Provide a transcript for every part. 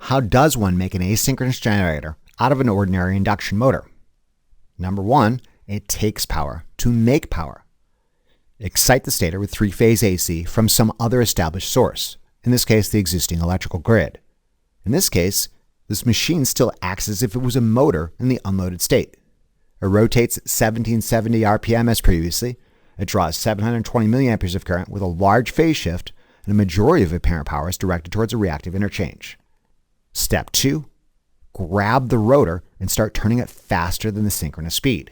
How does one make an asynchronous generator out of an ordinary induction motor? Number one, it takes power to make power. Excite the stator with three-phase AC from some other established source, in this case the existing electrical grid. In this case, this machine still acts as if it was a motor in the unloaded state. It rotates at 1770 RPM as previously. It draws 720 milliamperes of current with a large phase shift, and a majority of apparent power is directed towards a reactive interchange. Step 2. Grab the rotor and start turning it faster than the synchronous speed.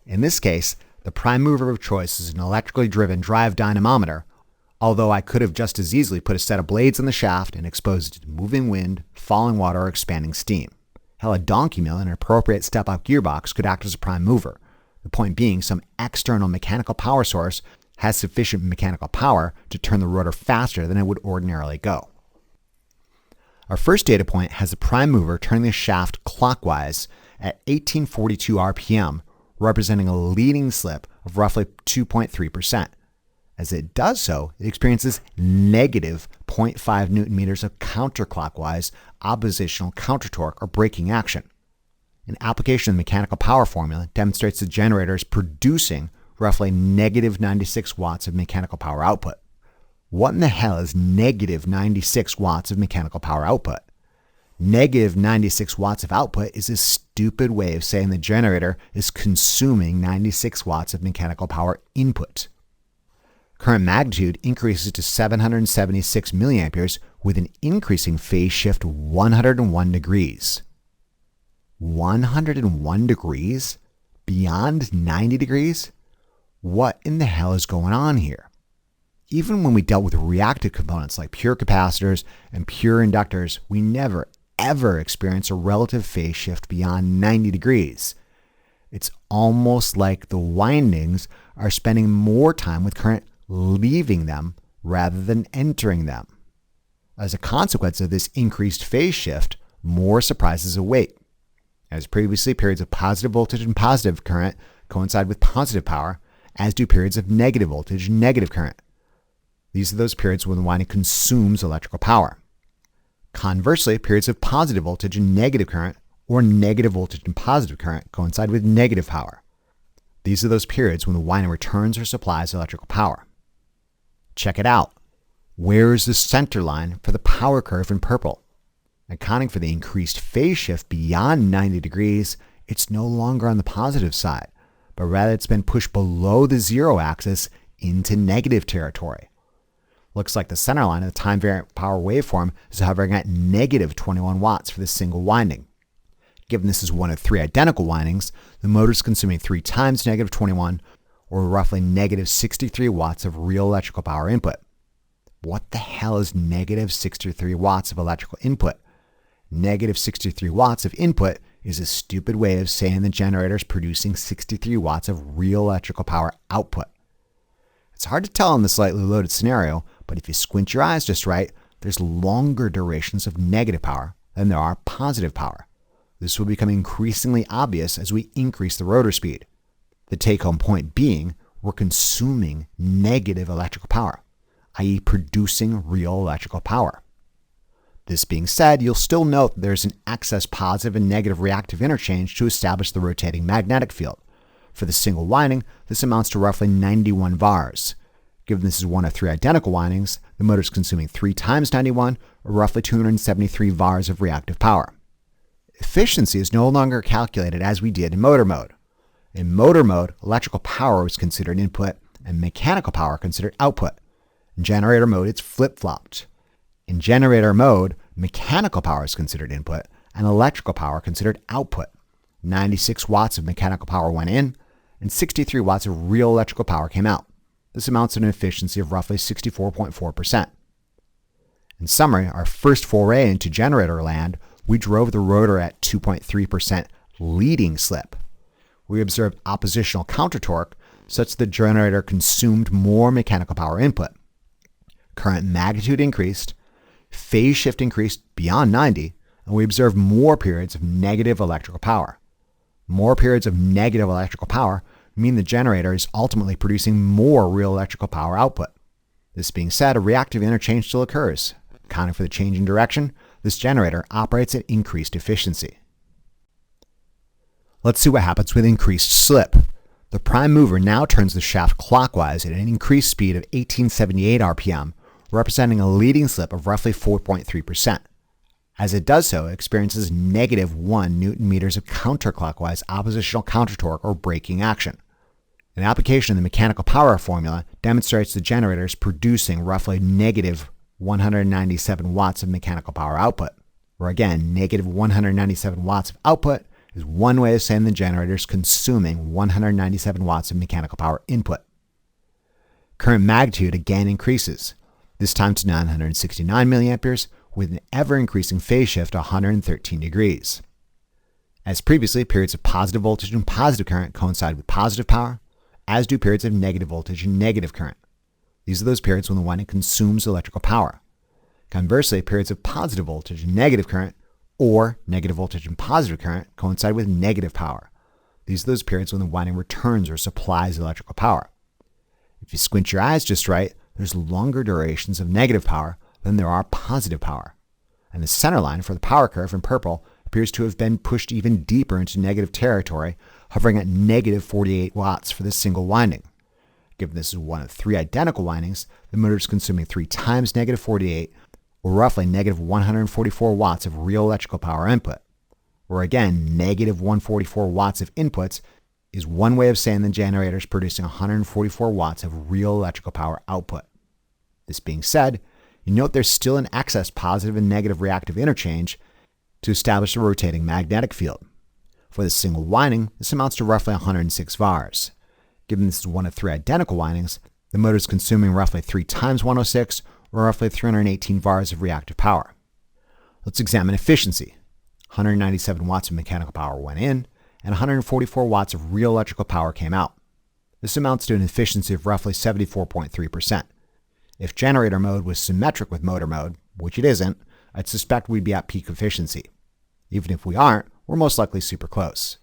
In this case, the prime mover of choice is an electrically driven drive dynamometer, although I could have just as easily put a set of blades in the shaft and exposed it to moving wind, falling water, or expanding steam. Hell, a donkey mill and an appropriate step-up gearbox could act as a prime mover. The point being, some external mechanical power source has sufficient mechanical power to turn the rotor faster than it would ordinarily go. Our first data point has the prime mover turning the shaft clockwise at 1842 RPM, representing a leading slip of roughly 2.3%. As it does so, it experiences negative 0.5 Newton meters of counterclockwise oppositional countertorque or braking action. An application of the mechanical power formula demonstrates the generator is producing roughly negative 96 watts of mechanical power output. What in the hell is negative 96 watts of mechanical power output? Negative 96 watts of output is a stupid way of saying the generator is consuming 96 watts of mechanical power input. Current magnitude increases to 776 milliamperes with an increasing phase shift 101 degrees. 101 degrees? Beyond 90 degrees? What in the hell is going on here? Even when we dealt with reactive components like pure capacitors and pure inductors, we never ever experience a relative phase shift beyond 90 degrees. It's almost like the windings are spending more time with current leaving them rather than entering them. As a consequence of this increased phase shift, more surprises await. As previously, periods of positive voltage and positive current coincide with positive power, as do periods of negative voltage and negative current. These are those periods when the winding consumes electrical power. Conversely, periods of positive voltage and negative current, or negative voltage and positive current, coincide with negative power. These are those periods when the winding returns or supplies electrical power. Check it out. Where is the center line for the power curve in purple? Accounting for the increased phase shift beyond 90 degrees, it's no longer on the positive side, but rather it's been pushed below the zero axis into negative territory. Looks like the center line of the time variant power waveform is hovering at negative 21 watts for this single winding. Given this is one of three identical windings, the motor is consuming 3 times negative 21, or roughly negative 63 watts of real electrical power input. What the hell is negative 63 watts of electrical input? Negative 63 watts of input is a stupid way of saying the generator is producing 63 watts of real electrical power output. It's hard to tell in this slightly loaded scenario, but if you squint your eyes just right, there's longer durations of negative power than there are positive power. This will become increasingly obvious as we increase the rotor speed. The take-home point being, we're consuming negative electrical power, i.e. producing real electrical power. This being said, you'll still note that there's an excess positive and negative reactive interchange to establish the rotating magnetic field. For the single winding, this amounts to roughly 91 VARs. Given this is one of 3 identical windings, the motor is consuming 3 times 91, or roughly 273 VARs of reactive power. Efficiency is no longer calculated as we did in motor mode. In motor mode, electrical power was considered input and mechanical power considered output. In generator mode, it's flip-flopped. In generator mode, mechanical power is considered input and electrical power considered output. 96 watts of mechanical power went in, and 63 watts of real electrical power came out. This amounts to an efficiency of roughly 64.4%. In summary, our first foray into generator land, we drove the rotor at 2.3% leading slip. We observed oppositional countertorque such that the generator consumed more mechanical power input. Current magnitude increased, phase shift increased beyond 90, and we observed more periods of negative electrical power. More periods of negative electrical power mean the generator is ultimately producing more real electrical power output. This being said, a reactive interchange still occurs. Accounting for the change in direction, this generator operates at increased efficiency. Let's see what happens with increased slip. The prime mover now turns the shaft clockwise at an increased speed of 1878 RPM, representing a leading slip of roughly 4.3%. As it does so, it experiences negative 1 Newton meters of counterclockwise oppositional countertorque or braking action. An application of the mechanical power formula demonstrates the generator is producing roughly negative 197 watts of mechanical power output, where again, negative 197 watts of output is one way of saying the generator is consuming 197 watts of mechanical power input. Current magnitude again increases, this time to 969 milliamperes, with an ever-increasing phase shift of 113 degrees. As previously, periods of positive voltage and positive current coincide with positive power, as do periods of negative voltage and negative current. These are those periods when the winding consumes electrical power. Conversely, periods of positive voltage and negative current, or negative voltage and positive current, coincide with negative power. These are those periods when the winding returns or supplies electrical power. If you squint your eyes just right, there's longer durations of negative power than there are positive power. And the center line for the power curve in purple appears to have been pushed even deeper into negative territory, hovering at negative 48 watts for this single winding. Given this is one of 3 identical windings, the motor is consuming 3 times negative 48, or roughly negative 144 watts of real electrical power input. Or again, negative 144 watts of inputs is one way of saying the generator is producing 144 watts of real electrical power output. This being said, you note there's still an excess positive and negative reactive interchange to establish a rotating magnetic field. For this single winding, this amounts to roughly 106 VARs. Given this is one of 3 identical windings, the motor is consuming roughly 3 times 106, or roughly 318 VARs of reactive power. Let's examine efficiency. 197 watts of mechanical power went in, and 144 watts of real electrical power came out. This amounts to an efficiency of roughly 74.3%. If generator mode was symmetric with motor mode, which it isn't, I'd suspect we'd be at peak efficiency. Even if we aren't, we're most likely super close.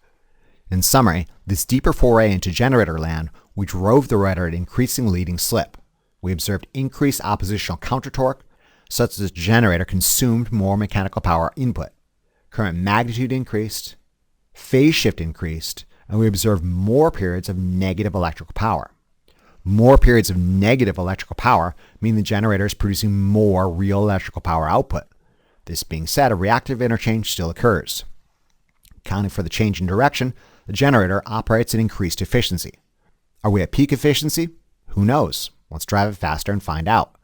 In summary, this deeper foray into generator land, we drove the rotor at increasing leading slip. We observed increased oppositional countertorque, such that the generator consumed more mechanical power input. Current magnitude increased, phase shift increased, and we observed more periods of negative electrical power. More periods of negative electrical power mean the generator is producing more real electrical power output. This being said, a reactive interchange still occurs. Accounting for the change in direction, the generator operates at increased efficiency. Are we at peak efficiency? Who knows? Let's drive it faster and find out.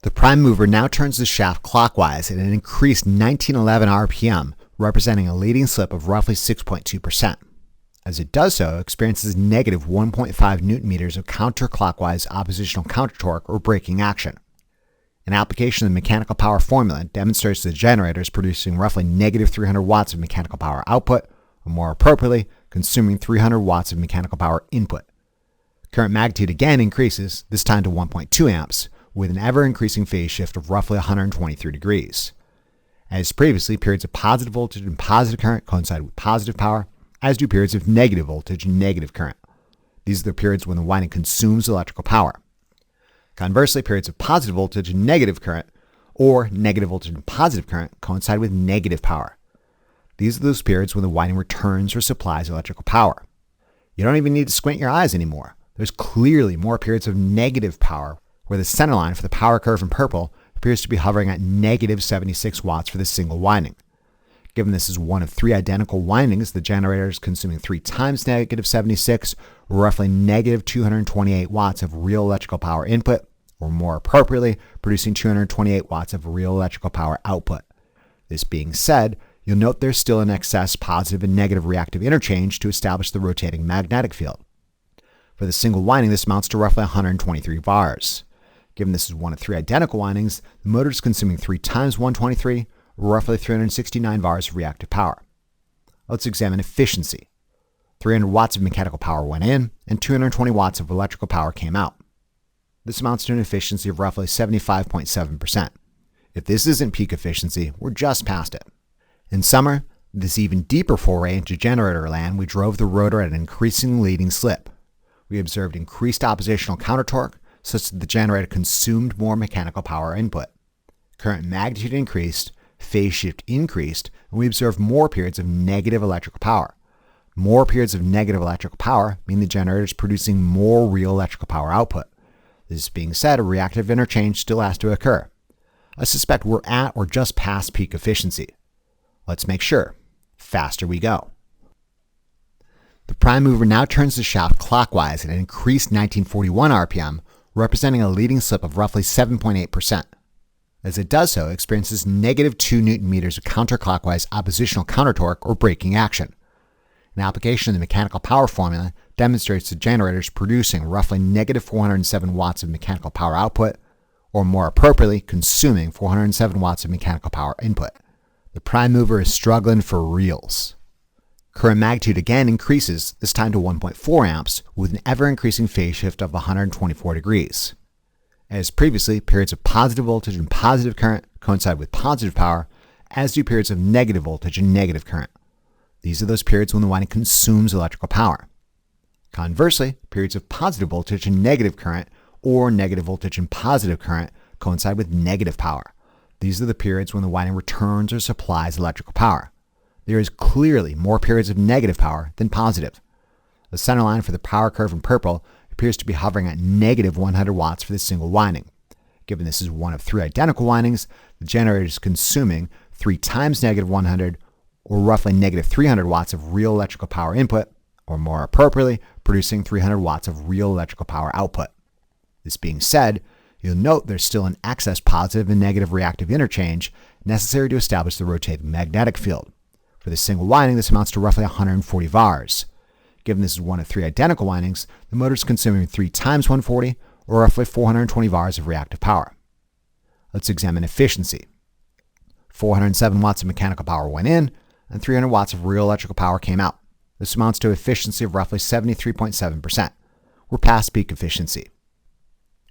The prime mover now turns the shaft clockwise at an increased 1911 RPM, representing a leading slip of roughly 6.2%. As it does so, it experiences negative 1.5 Newton meters of counterclockwise oppositional countertorque or braking action. An application of the mechanical power formula demonstrates the generator is producing roughly negative 300 watts of mechanical power output, or more appropriately, consuming 300 watts of mechanical power input. Current magnitude again increases, this time to 1.2 amps, with an ever-increasing phase shift of roughly 123 degrees. As previously, periods of positive voltage and positive current coincide with positive power, as do periods of negative voltage and negative current. These are the periods when the winding consumes electrical power. Conversely, periods of positive voltage and negative current, or negative voltage and positive current, coincide with negative power. These are those periods when the winding returns or supplies electrical power. You don't even need to squint your eyes anymore. There's clearly more periods of negative power, where the center line for the power curve in purple appears to be hovering at negative 76 watts for this single winding. Given this is one of 3 identical windings, the generator is consuming 3 times negative 76, or roughly negative 228 watts of real electrical power input, or more appropriately, producing 228 watts of real electrical power output. This being said, you'll note there's still an excess positive and negative reactive interchange to establish the rotating magnetic field. For the single winding, this amounts to roughly 123 VARs. Given this is one of 3 identical windings, the motor is consuming 3 times 123, or roughly 369 VARs of reactive power. Let's examine efficiency. 300 watts of mechanical power went in, and 220 watts of electrical power came out. This amounts to an efficiency of roughly 75.7%. If this isn't peak efficiency, we're just past it. In summer, this even deeper foray into generator land, we drove the rotor at an increasing leading slip. We observed increased oppositional countertorque, such that the generator consumed more mechanical power input. Current magnitude increased, phase shift increased, and we observed more periods of negative electrical power. More periods of negative electrical power mean the generator is producing more real electrical power output. This being said, a reactive interchange still has to occur. I suspect we're at or just past peak efficiency. Let's make sure. Faster we go. The prime mover now turns the shaft clockwise at an increased 1941 RPM, representing a leading slip of roughly 7.8%. As it does so, it experiences negative 2 Newton meters of counterclockwise oppositional countertorque or braking action. An application of the mechanical power formula demonstrates the generator is producing roughly negative 407 watts of mechanical power output, or more appropriately, consuming 407 watts of mechanical power input. The prime mover is struggling for reals. Current magnitude again increases, this time to 1.4 amps, with an ever-increasing phase shift of 124 degrees. As previously, periods of positive voltage and positive current coincide with positive power, as do periods of negative voltage and negative current. These are those periods when the winding consumes electrical power. Conversely, periods of positive voltage and negative current, or negative voltage and positive current, coincide with negative power. These are the periods when the winding returns or supplies electrical power. There is clearly more periods of negative power than positive. The center line for the power curve in purple appears to be hovering at negative 100 watts for this single winding. Given this is one of 3 identical windings, the generator is consuming 3 times negative 100, or roughly negative 300 watts of real electrical power input, or more appropriately, producing 300 watts of real electrical power output. This being said, you'll note there's still an excess positive and negative reactive interchange necessary to establish the rotating magnetic field. For this single winding, this amounts to roughly 140 VARs. Given this is one of 3 identical windings, the motor is consuming 3 times 140, or roughly 420 VARs of reactive power. Let's examine efficiency. 407 watts of mechanical power went in, and 300 watts of real electrical power came out. This amounts to efficiency of roughly 73.7%. We're past peak efficiency.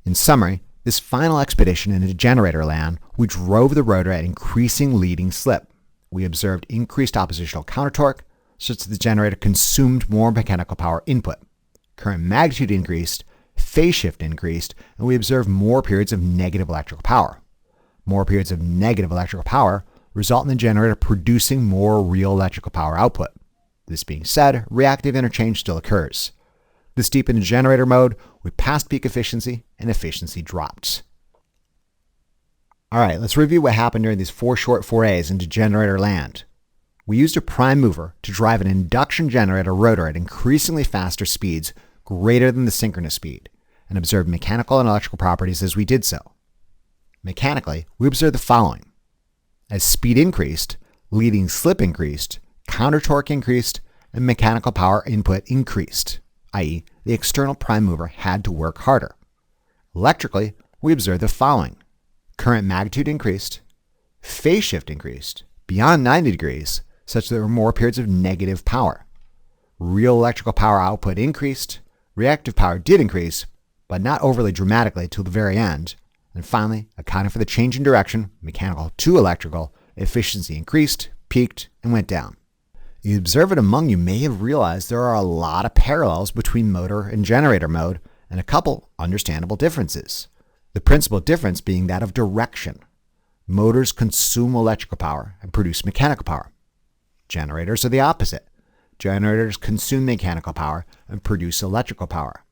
In summary, this final expedition into generator land, we drove the rotor at increasing leading slip. We observed increased oppositional countertorque, such that the generator consumed more mechanical power input. Current magnitude increased, phase shift increased, and we observed more periods of negative electrical power. More periods of negative electrical power result in the generator producing more real electrical power output. This being said, reactive interchange still occurs. This deep into generator mode, we passed peak efficiency and efficiency dropped. All right, let's review what happened during these 4 short forays into generator land. We used a prime mover to drive an induction generator rotor at increasingly faster speeds greater than the synchronous speed, and observed mechanical and electrical properties as we did so. Mechanically, we observed the following. As speed increased, leading slip increased, counter torque increased, and mechanical power input increased, i.e., the external prime mover had to work harder. Electrically, we observed the following. Current magnitude increased, phase shift increased beyond 90 degrees, such that there were more periods of negative power. Real electrical power output increased, reactive power did increase, but not overly dramatically till the very end. And finally, accounting for the change in direction, mechanical to electrical, efficiency increased, peaked, and went down. The observant among you may have realized there are a lot of parallels between motor and generator mode, and a couple understandable differences. The principal difference being that of direction. Motors consume electrical power and produce mechanical power. Generators are the opposite. Generators consume mechanical power and produce electrical power.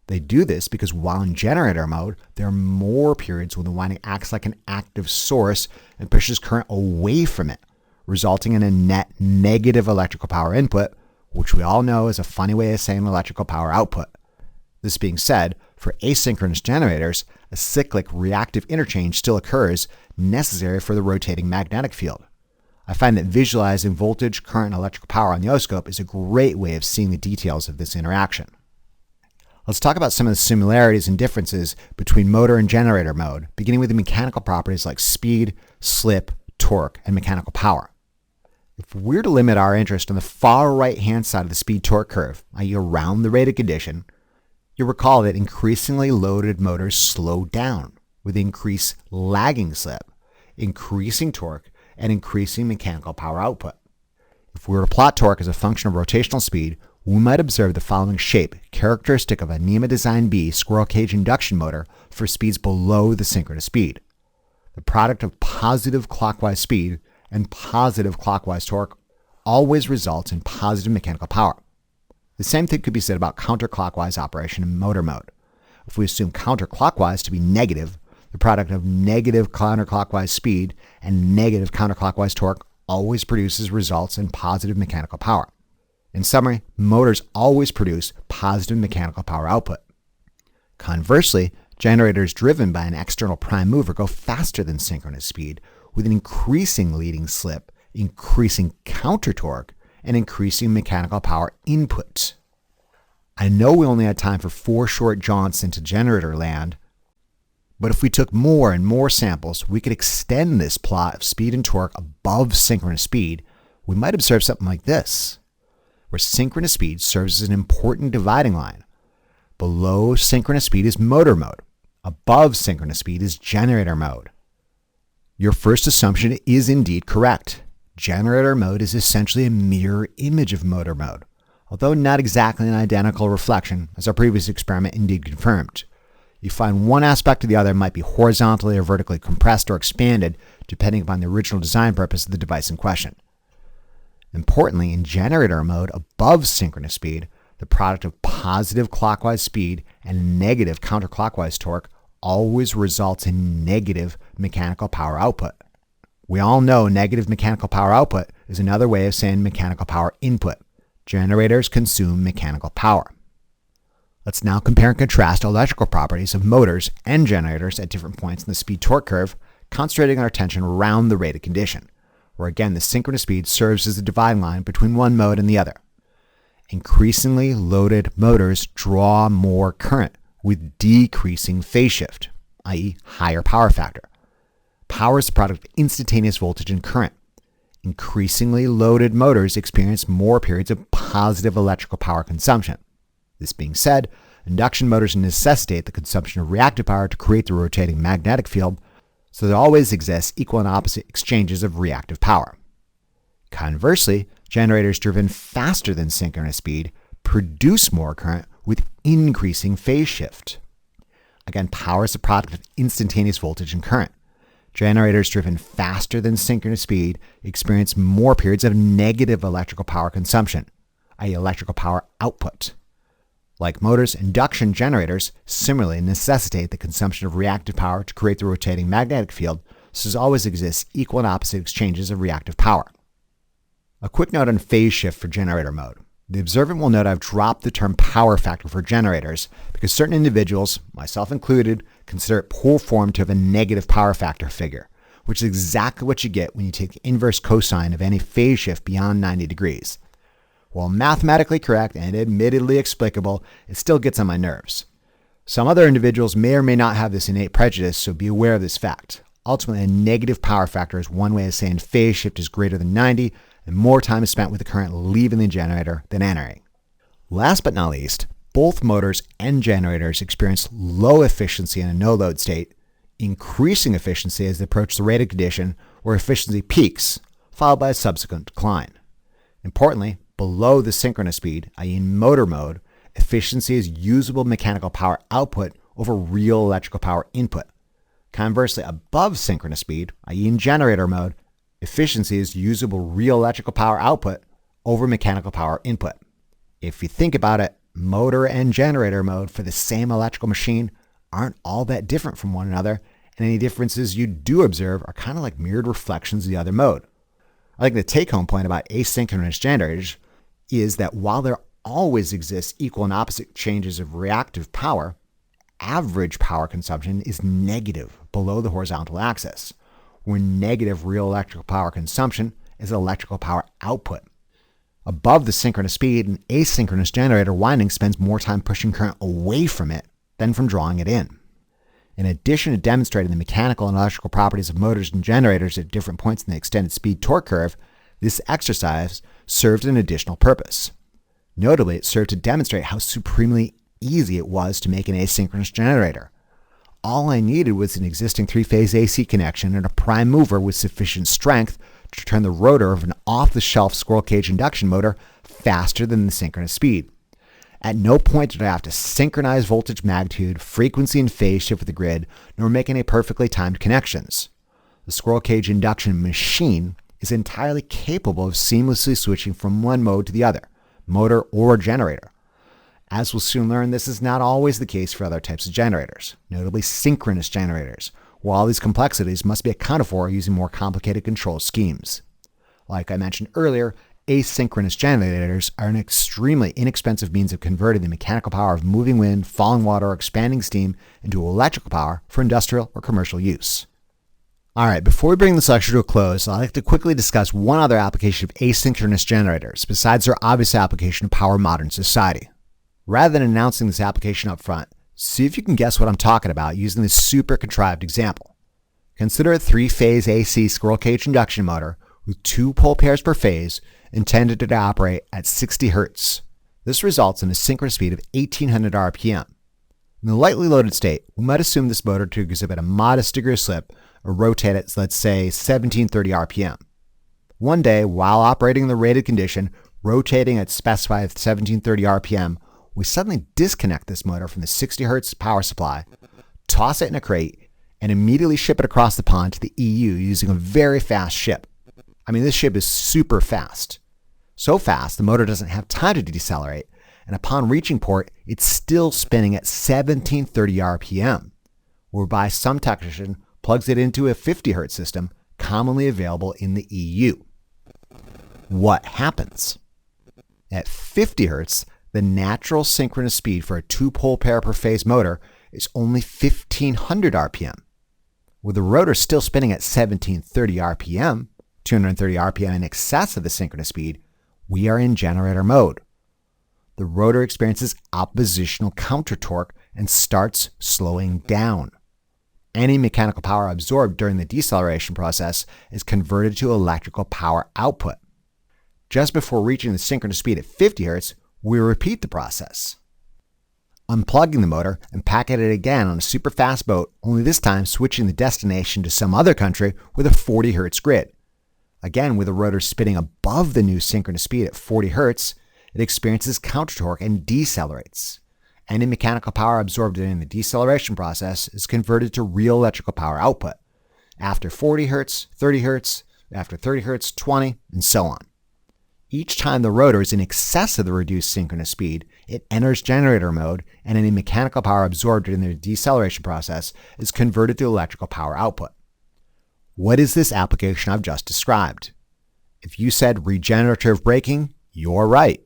They do this because while in generator mode, there are more periods when the winding acts like an active source and pushes current away from it, resulting in a net negative electrical power input, which we all know is a funny way of saying electrical power output. This being said, for asynchronous generators, a cyclic reactive interchange still occurs, necessary for the rotating magnetic field. I find that visualizing voltage, current, and electrical power on the oscilloscope is a great way of seeing the details of this interaction. Let's talk about some of the similarities and differences between motor and generator mode, beginning with the mechanical properties like speed, slip, torque, and mechanical power. If we're to limit our interest on the far right-hand side of the speed-torque curve, i.e. around the rated condition, you'll recall that increasingly loaded motors slow down with increased lagging slip, increasing torque, and increasing mechanical power output. If we were to plot torque as a function of rotational speed, we might observe the following shape, characteristic of a NEMA Design B squirrel cage induction motor for speeds below the synchronous speed. the product of positive clockwise speed and positive clockwise torque always results in positive mechanical power. The same thing could be said about counterclockwise operation in motor mode. If we assume counterclockwise to be negative, the product of negative counterclockwise speed and negative counterclockwise torque always produces results in positive mechanical power. In summary, motors always produce positive mechanical power output. Conversely, generators driven by an external prime mover go faster than synchronous speed, with an increasing leading slip, increasing counter torque, and increasing mechanical power input. I know we only had time for 4 short jaunts into generator land, but if we took more and more samples, we could extend this plot of speed and torque above synchronous speed. We might observe something like this, where synchronous speed serves as an important dividing line. Below synchronous speed is motor mode. Above synchronous speed is generator mode. Your first assumption is indeed correct. Generator mode is essentially a mirror image of motor mode, although not exactly an identical reflection, as our previous experiment indeed confirmed. You find one aspect or the other might be horizontally or vertically compressed or expanded, depending upon the original design purpose of the device in question. Importantly, in generator mode above synchronous speed, the product of positive clockwise speed and negative counterclockwise torque always results in negative mechanical power output. We all know negative mechanical power output is another way of saying mechanical power input. Generators consume mechanical power. Let's now compare and contrast electrical properties of motors and generators at different points in the speed-torque curve, concentrating our attention around the rated condition, where again the synchronous speed serves as the dividing line between one mode and the other. Increasingly loaded motors draw more current with decreasing phase shift, i.e. higher power factor. Power is the product of instantaneous voltage and current. Increasingly loaded motors experience more periods of positive electrical power consumption. This being said, induction motors necessitate the consumption of reactive power to create the rotating magnetic field, so there always exists equal and opposite exchanges of reactive power. Conversely, generators driven faster than synchronous speed produce more current with increasing phase shift. Again, power is the product of instantaneous voltage and current. Generators driven faster than synchronous speed experience more periods of negative electrical power consumption, i.e. electrical power output. Like motors, induction generators similarly necessitate the consumption of reactive power to create the rotating magnetic field, so there always exists equal and opposite exchanges of reactive power. A quick note on phase shift for generator mode. The observant will note I've dropped the term power factor for generators because certain individuals, myself included, consider it poor form to have a negative power factor figure, which is exactly what you get when you take the inverse cosine of any phase shift beyond 90 degrees. While mathematically correct and admittedly explicable, it still gets on my nerves. Some other individuals may or may not have this innate prejudice, so be aware of this fact. Ultimately, a negative power factor is one way of saying phase shift is greater than 90 and more time is spent with the current leaving the generator than entering. Last but not least, both motors and generators experience low efficiency in a no-load state, increasing efficiency as they approach the rated condition where efficiency peaks, followed by a subsequent decline. Importantly, below the synchronous speed, i.e. in motor mode, efficiency is usable mechanical power output over real electrical power input. Conversely, above synchronous speed, i.e. in generator mode, efficiency is usable real electrical power output over mechanical power input. If you think about it, motor and generator mode for the same electrical machine aren't all that different from one another, and any differences you do observe are kind of like mirrored reflections of the other mode. I think the take-home point about asynchronous generators is that while there always exists equal and opposite changes of reactive power, average power consumption is negative below the horizontal axis, where negative real electrical power consumption is electrical power output. Above the synchronous speed, an asynchronous generator winding spends more time pushing current away from it than from drawing it in. In addition to demonstrating the mechanical and electrical properties of motors and generators at different points in the extended speed-torque curve, this exercise served an additional purpose. Notably, it served to demonstrate how supremely easy it was to make an asynchronous generator. All I needed was an existing three-phase AC connection and a prime mover with sufficient strength to turn the rotor of an off-the-shelf squirrel cage induction motor faster than the synchronous speed. At no point did I have to synchronize voltage magnitude, frequency, and phase shift with the grid, nor make any perfectly timed connections. The squirrel cage induction machine is entirely capable of seamlessly switching from one mode to the other, motor or generator. As we'll soon learn, this is not always the case for other types of generators, notably synchronous generators, where all these complexities must be accounted for using more complicated control schemes. Like I mentioned earlier, asynchronous generators are an extremely inexpensive means of converting the mechanical power of moving wind, falling water, or expanding steam into electrical power for industrial or commercial use. All right, before we bring this lecture to a close, I'd like to quickly discuss one other application of asynchronous generators besides their obvious application to power modern society. Rather than announcing this application up front, see if you can guess what I'm talking about using this super contrived example. Consider a 3-phase AC squirrel cage induction motor with 2 pole pairs per phase intended to operate at 60 Hz. This results in a synchronous speed of 1800 RPM. In the lightly loaded state, we might assume this motor to exhibit a modest degree of slip or rotate at, let's say, 1730 RPM. One day, while operating in the rated condition, rotating at specified 1730 RPM, we suddenly disconnect this motor from the 60 Hz power supply, toss it in a crate, and immediately ship it across the pond to the EU using a very fast ship. I mean, this ship is super fast. So fast, the motor doesn't have time to decelerate, and upon reaching port, it's still spinning at 1730 RPM, whereby some technician plugs it into a 50 Hz system commonly available in the EU. What happens? At 50 Hz, the natural synchronous speed for a 2-pole pair per phase motor is only 1500 RPM. With the rotor still spinning at 1730 RPM, 230 RPM in excess of the synchronous speed, we are in generator mode. The rotor experiences oppositional counter torque and starts slowing down. Any mechanical power absorbed during the deceleration process is converted to electrical power output. Just before reaching the synchronous speed at 50 Hz, we repeat the process, unplugging the motor and packing it again on a super fast boat, only this time switching the destination to some other country with a 40 Hz grid. Again, with the rotor spinning above the new synchronous speed at 40 Hz, it experiences counter torque and decelerates. Any mechanical power absorbed during the deceleration process is converted to real electrical power output. After 40 Hz, 30 Hz, after 30 Hz, 20, and so on. Each time the rotor is in excess of the reduced synchronous speed, it enters generator mode, and any mechanical power absorbed during the deceleration process is converted to electrical power output. What is this application I've just described? If you said regenerative braking, you're right.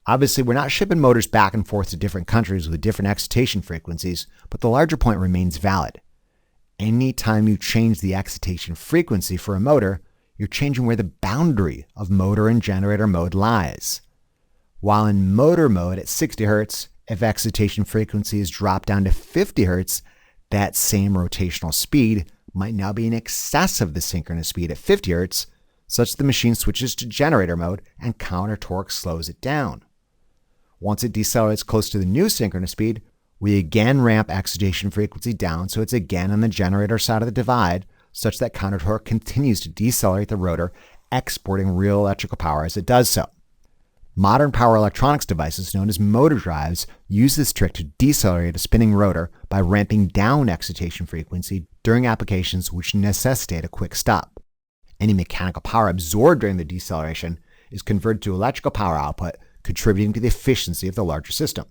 Obviously, we're not shipping motors back and forth to different countries with different excitation frequencies, but the larger point remains valid. Anytime you change the excitation frequency for a motor, you're changing where the boundary of motor and generator mode lies. While in motor mode at 60 Hz, if excitation frequency is dropped down to 50 Hz, that same rotational speed might now be in excess of the synchronous speed at 50 Hz, such that the machine switches to generator mode and counter torque slows it down. Once it decelerates close to the new synchronous speed, we again ramp excitation frequency down so it's again on the generator side of the divide, such that counter torque continues to decelerate the rotor, exporting real electrical power as it does so. Modern power electronics devices known as motor drives use this trick to decelerate a spinning rotor by ramping down excitation frequency during applications which necessitate a quick stop. Any mechanical power absorbed during the deceleration is converted to electrical power output, contributing to the efficiency of the larger system.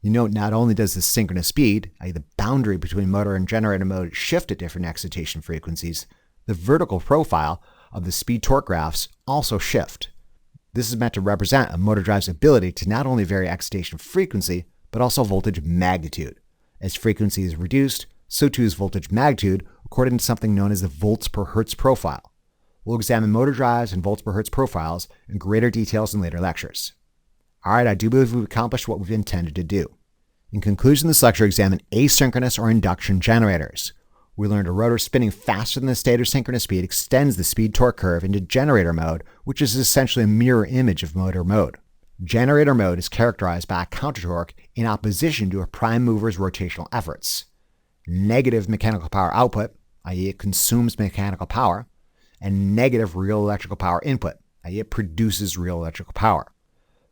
You note not only does the synchronous speed, i.e. the boundary between motor and generator mode, shift at different excitation frequencies, the vertical profile of the speed-torque graphs also shift. This is meant to represent a motor drive's ability to not only vary excitation frequency, but also voltage magnitude. As frequency is reduced, so too is voltage magnitude, according to something known as the volts per hertz profile. We'll examine motor drives and volts per hertz profiles in greater details in later lectures. All right, I do believe we've accomplished what we've intended to do. In conclusion, this lecture examined asynchronous or induction generators. We learned a rotor spinning faster than the stator synchronous speed extends the speed-torque curve into generator mode, which is essentially a mirror image of motor mode. Generator mode is characterized by a counter torque in opposition to a prime mover's rotational efforts. Negative mechanical power output, i.e. it consumes mechanical power, and negative real electrical power input, i.e. it produces real electrical power.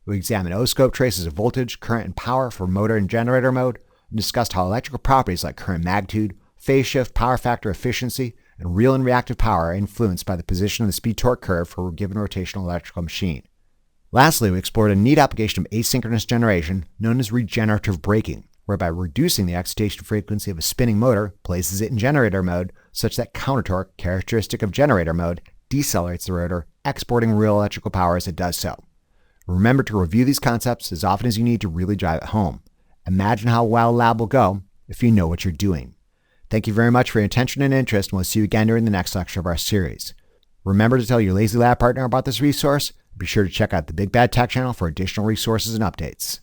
We examined oscilloscope traces of voltage, current, and power for motor and generator mode, and discussed how electrical properties like current magnitude, phase shift, power factor, efficiency, and real and reactive power are influenced by the position of the speed-torque curve for a given rotational electrical machine. Lastly, we explored a neat application of asynchronous generation known as regenerative braking, whereby reducing the excitation frequency of a spinning motor places it in generator mode such that counter-torque, characteristic of generator mode, decelerates the rotor, exporting real electrical power as it does so. Remember to review these concepts as often as you need to really drive it home. Imagine how well a lab will go if you know what you're doing. Thank you very much for your attention and interest, and we'll see you again during the next lecture of our series. Remember to tell your Lazy Lab partner about this resource. Be sure to check out the Big Bad Tech channel for additional resources and updates.